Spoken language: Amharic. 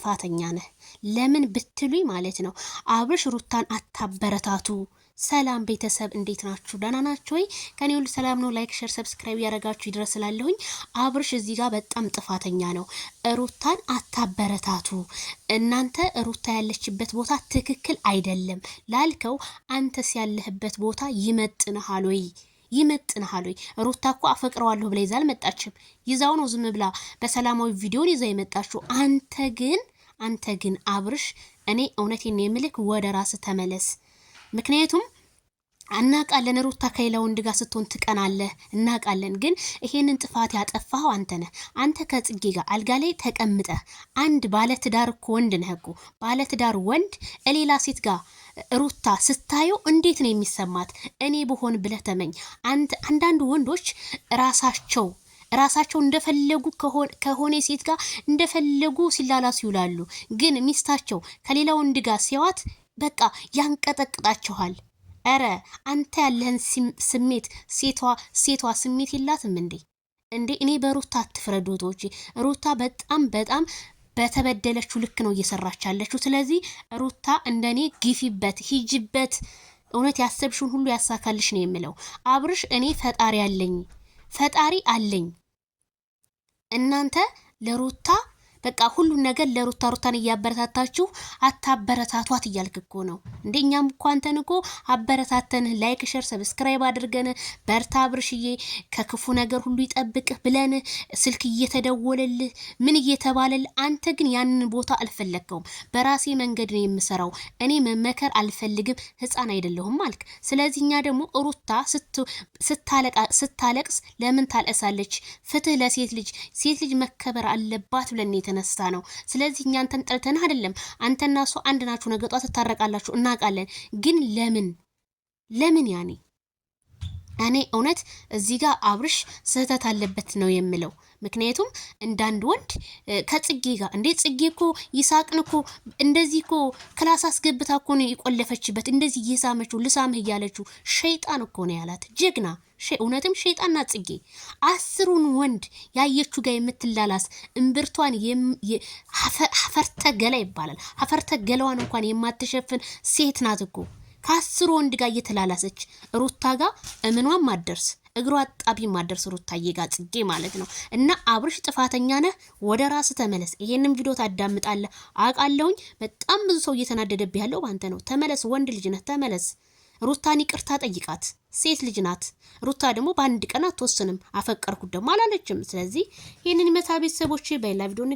ጥፋተኛ ነህ። ለምን ብትሉኝ ማለት ነው አብርሽ ሩታን አታበረታቱ። ሰላም ቤተሰብ እንዴት ናችሁ? ደህና ናችሁ ወይ? ከኔ ሁሉ ሰላም ነው። ላይክ ሼር ሰብስክራይብ ያደረጋችሁ ይድረስላለሁኝ። አብርሽ እዚህ ጋር በጣም ጥፋተኛ ነው። ሩታን አታበረታቱ። እናንተ ሩታ ያለችበት ቦታ ትክክል አይደለም ላልከው አንተስ ያለህበት ቦታ ይመጥንሃል ወይ? ይመጥንሃል ወይ? ሩታ እኮ አፈቅረዋለሁ ብላ ይዛ አልመጣችም። ይዛው ነው ዝም ብላ በሰላማዊ ቪዲዮን ይዛ የመጣችው። አንተ ግን አብርሽ እኔ እውነቴን የምልክ ወደ ራስ ተመለስ። ምክንያቱም እናቃለን ሩታ ከሌላ ወንድ ጋር ስትሆን ትቀናለህ፣ እናቃለን። ግን ይሄንን ጥፋት ያጠፋው አንተ ነህ። አንተ ከጽጌ ጋር አልጋ ላይ ተቀምጠህ አንድ ባለትዳር እኮ ወንድ ነህ እኮ ባለትዳር ወንድ ሌላ ሴት ጋር ሩታ ስታየው እንዴት ነው የሚሰማት? እኔ ብሆን ብለህ ተመኝ። አንዳንድ ወንዶች ራሳቸው እንደፈለጉ ከሆነ ሴት ጋር እንደፈለጉ ሲላላሱ ይውላሉ። ግን ሚስታቸው ከሌላ ወንድ ጋር ሲያዋት በቃ ያንቀጠቅጣቸዋል። አረ አንተ ያለህን ስሜት ሴቷ ስሜት የላትም እንዴ? እኔ በሩታ አትፍረዱ እህቶቼ። ሩታ በጣም በተበደለችው ልክ ነው እየሰራች ያለችው። ስለዚህ ሩታ እንደኔ ግፊበት፣ ሂጅበት። እውነት ያሰብሽውን ሁሉ ያሳካልሽ ነው የምለው። አብርሽ እኔ ፈጣሪ አለኝ። እናንተ ለሩታ በቃ ሁሉን ነገር ሩታን እያበረታታችሁ አታበረታቷት እያልክ እኮ ነው። እንደኛም እኮ አንተን እኮ አበረታተን ላይክ ሼር ሰብስክራይብ አድርገን በርታ አብርሽዬ ከክፉ ነገር ሁሉ ይጠብቅህ ብለን ስልክ እየተደወለልህ ምን እየተባለልህ፣ አንተ ግን ያንን ቦታ አልፈለግከውም። በራሴ መንገድ ነው የምሰራው፣ እኔ መመከር አልፈልግም፣ ህፃን አይደለሁም አልክ። ስለዚህ እኛ ደግሞ ሩታ ስታለቅስ ለምን ታለቅሳለች? ፍትህ ለሴት ልጅ መከበር አለባት ብለን ነስታ ነው። ስለዚህ እኛ አንተን ጠልተን አይደለም። አንተና እሱ አንድ ናችሁ፣ ነገ ጧት ትታረቃላችሁ እናውቃለን። ግን ለምን ያኔ እኔ እውነት እዚህ ጋር አብርሽ ስህተት አለበት ነው የምለው። ምክንያቱም እንዳንድ ወንድ ከጽጌ ጋር ጽጌ እኮ ይሳቅን እኮ እንደዚህ እኮ ክላስ አስገብታ እኮ ነው የቆለፈችበት፣ እንደዚህ እየሳመችው ልሳምህ እያለችው ሸይጣን እኮ ነው ያላት። ጀግና እውነትም ሸይጣንና ጽጌ 10ሩን ወንድ ያየችው ጋር የምትላላስ እምብርቷን ሀፈርተ ገላ ይባላል። ሀፈርተ ገላዋን እንኳን የማትሸፍን ሴት ናት እኮ ከ10 ወንድ ጋር እየተላላሰች ሩታ ጋር እምኗን ማደርስ እግሯ አጣቢ ማደርስ ሩታዬ ጋር ጽጌ ማለት ነው። እና አብርሽ ጥፋተኛ ነህ፣ ወደ ራስ ተመለስ። ይሄንን ቪዲዮ ታዳምጣለህ አውቃለሁኝ። በጣም ብዙ ሰው እየተናደደብህ ያለው ባንተ ነው። ተመለስ፣ ወንድ ልጅ ነህ፣ ተመለስ። ሩታን ይቅርታ ጠይቃት፣ ሴት ልጅ ናት። ሩታ ደግሞ በአንድ ቀን አትወስንም። አፈቀርኩት ደግሞ አላለችም። ስለዚህ ይሄንን መታ ቤተሰቦቼ በሌላ ቪዲዮ